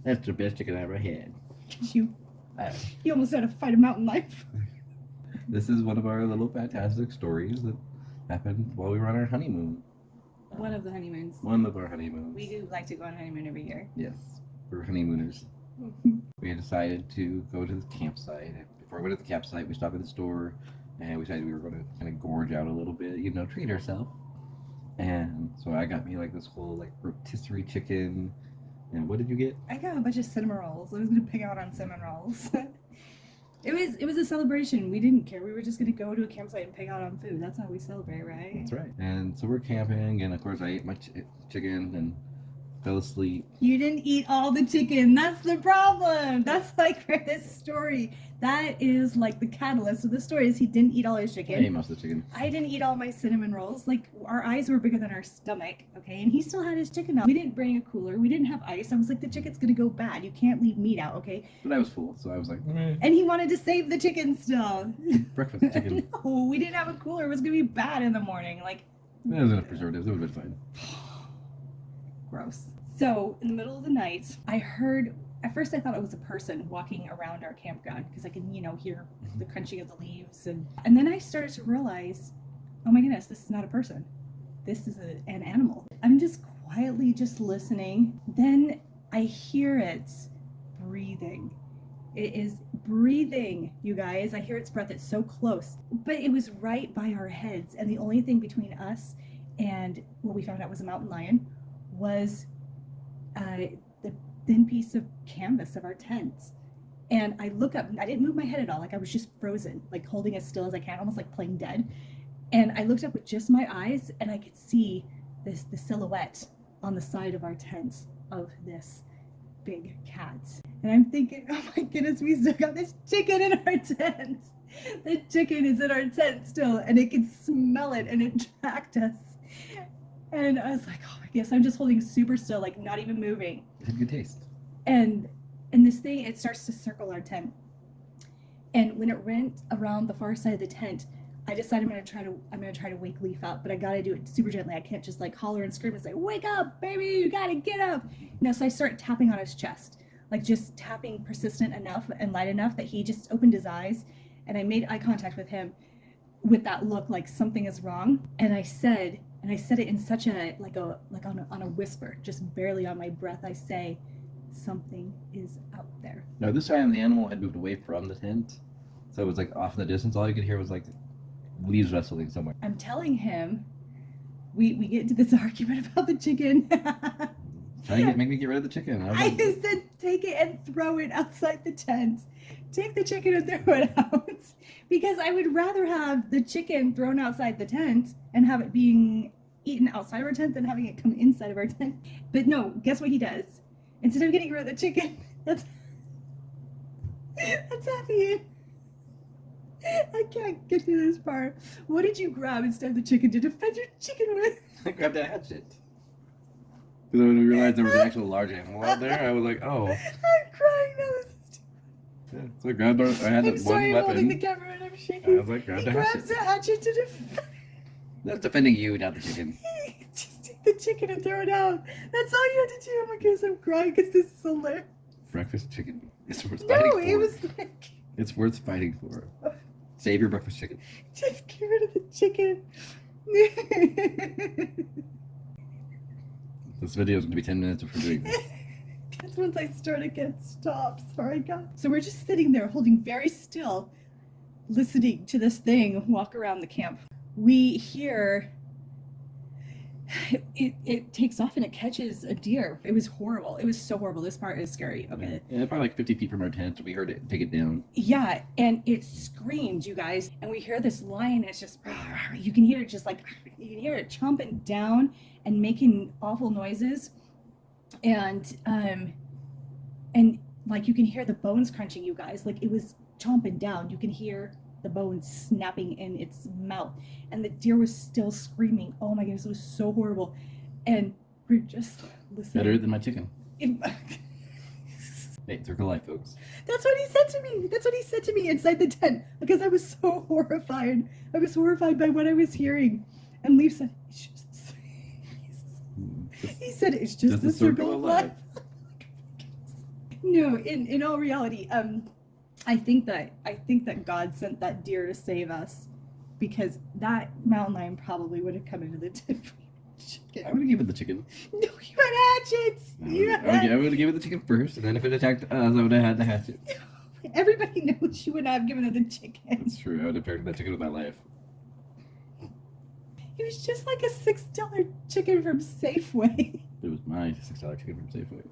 That's the best chicken I ever had. You almost had to fight a mountain lion. This is one of our little fantastic stories that happened while we were on our honeymoon. One of the honeymoons. One of our honeymoons. We do like to go on honeymoon every year. Yes, we're honeymooners. We decided to go to the campsite. Before we went to the campsite, we stopped at the store and we decided we were going to kind of gorge out a little bit, treat ourselves. And so I got me like this whole like rotisserie chicken. And what did you get? I got a bunch of cinnamon rolls. I was going to pick out on cinnamon rolls. It was a celebration. We didn't care. We were just going to go to a campsite and pick out on food. That's how we celebrate, right? That's right. And so we're camping, and of course I ate my chicken and fell asleep. You didn't eat all the chicken. That's the problem. That's like this story. That is like the catalyst of the story is he didn't eat all his chicken. I ate most of the chicken. I didn't eat all my cinnamon rolls. Like, our eyes were bigger than our stomach, okay? And he still had his chicken out. We didn't bring a cooler. We didn't have ice. I was like, the chicken's gonna go bad. You can't leave meat out, okay? But I was full, so I was like, meh. And he wanted to save the chicken still. Breakfast chicken. No, we didn't have a cooler. It was gonna be bad in the morning. Like, There was enough preservatives. It would have been fine. gross. So, in the middle of the night, I heard... At first, I thought it was a person walking around our campground because I can, hear the crunching of the leaves. And then I started to realize, oh my goodness, this is not a person. This is an animal. I'm just quietly just listening. Then I hear it breathing. It is breathing, you guys. I hear its breath. It's so close. But it was right by our heads. And the only thing between us and what we found out was a mountain lion was the thin piece of canvas of our tent. And I look up, I didn't move my head at all. Like I was just frozen, like holding as still as I can, almost like playing dead. And I looked up with just my eyes and I could see the silhouette on the side of our tent of this big cat. And I'm thinking, oh my goodness, we still got this chicken in our tent. The chicken is in our tent still and it can smell it and it tracked us. And I was like, oh, I guess I'm just holding super still, like not even moving. It had good taste. And this thing, it starts to circle our tent. And when it went around the far side of the tent, I decided I'm gonna try to wake Leaf up, but I gotta do it super gently. I can't just like holler and scream and say, "Wake up, baby! You gotta get up!" No, so I start tapping on his chest, like just tapping persistent enough and light enough that he just opened his eyes, and I made eye contact with him, with that look like something is wrong. And I said it in such a like on a whisper, just barely on my breath. I say, "Something is out there." No, this time the animal had moved away from the tent, so it was like off in the distance. All you could hear was like leaves rustling somewhere. I'm telling him, we get into this argument about the chicken. Trying to make me get rid of the chicken. I said, take it and throw it outside the tent. Take the chicken and throw it out. Because I would rather have the chicken thrown outside the tent and have it being eaten outside of our tent than having it come inside of our tent. But no, guess what he does? Instead of getting rid of the chicken, that's happy. I can't get to this part. What did you grab instead of the chicken to defend your chicken with? I grabbed a hatchet. Because when we realized there was an actual large animal out there, I was like, oh. I'm crying now. Yeah, so I grabbed I had I'm one sorry, I'm holding the weapon. camera and I'm shaking. I was like, grab He the grabs hatchet. the hatchet to defend. That's defending you, not the chicken. Just take the chicken and throw it out. That's all you had to do. Oh my goodness, I'm crying because this is hilarious. Breakfast chicken. It's worth fighting No, for. it was like, It's worth fighting for. Save your breakfast chicken. just get rid of the chicken. This video is going to be 10 minutes of her doing this. Because once I start, it gets stopped. Sorry, God. So we're just sitting there holding very still, listening to this thing walk around the camp. We hear it takes off and it catches a deer. It was horrible. It was so horrible. This part is scary. Okay. Yeah, probably like 50 feet from our tent. We heard it take it down. Yeah, and it screamed, you guys. And we hear this lion. It's just, you can hear it just like, you can hear it chomping down and making awful noises. And like you can hear the bones crunching, you guys. Like it was chomping down. You can hear the bones snapping in its mouth. And the deer was still screaming. Oh my goodness, it was so horrible. And we're just listening. Better than my chicken. It, Hey, circle life, folks. That's what he said to me. That's what he said to me inside the tent because I was so horrified. I was horrified by what I was hearing. And Leaf said, it's just, he said, it's just the circle of life. Just the circle of life. Oh my goodness. He said, it's just the circle of life. No, in all reality, I think that God sent that deer to save us, because that mountain lion probably would have come into the tent for I chicken. would have given the chicken. No, you had hatchets. I would have given the chicken first, and then if it attacked us, I would have had the hatchet. Everybody knows you would not have given her the chicken. That's true. I would have protected that chicken with my life. It was just like a $6 chicken from Safeway. It was my $6 chicken from Safeway.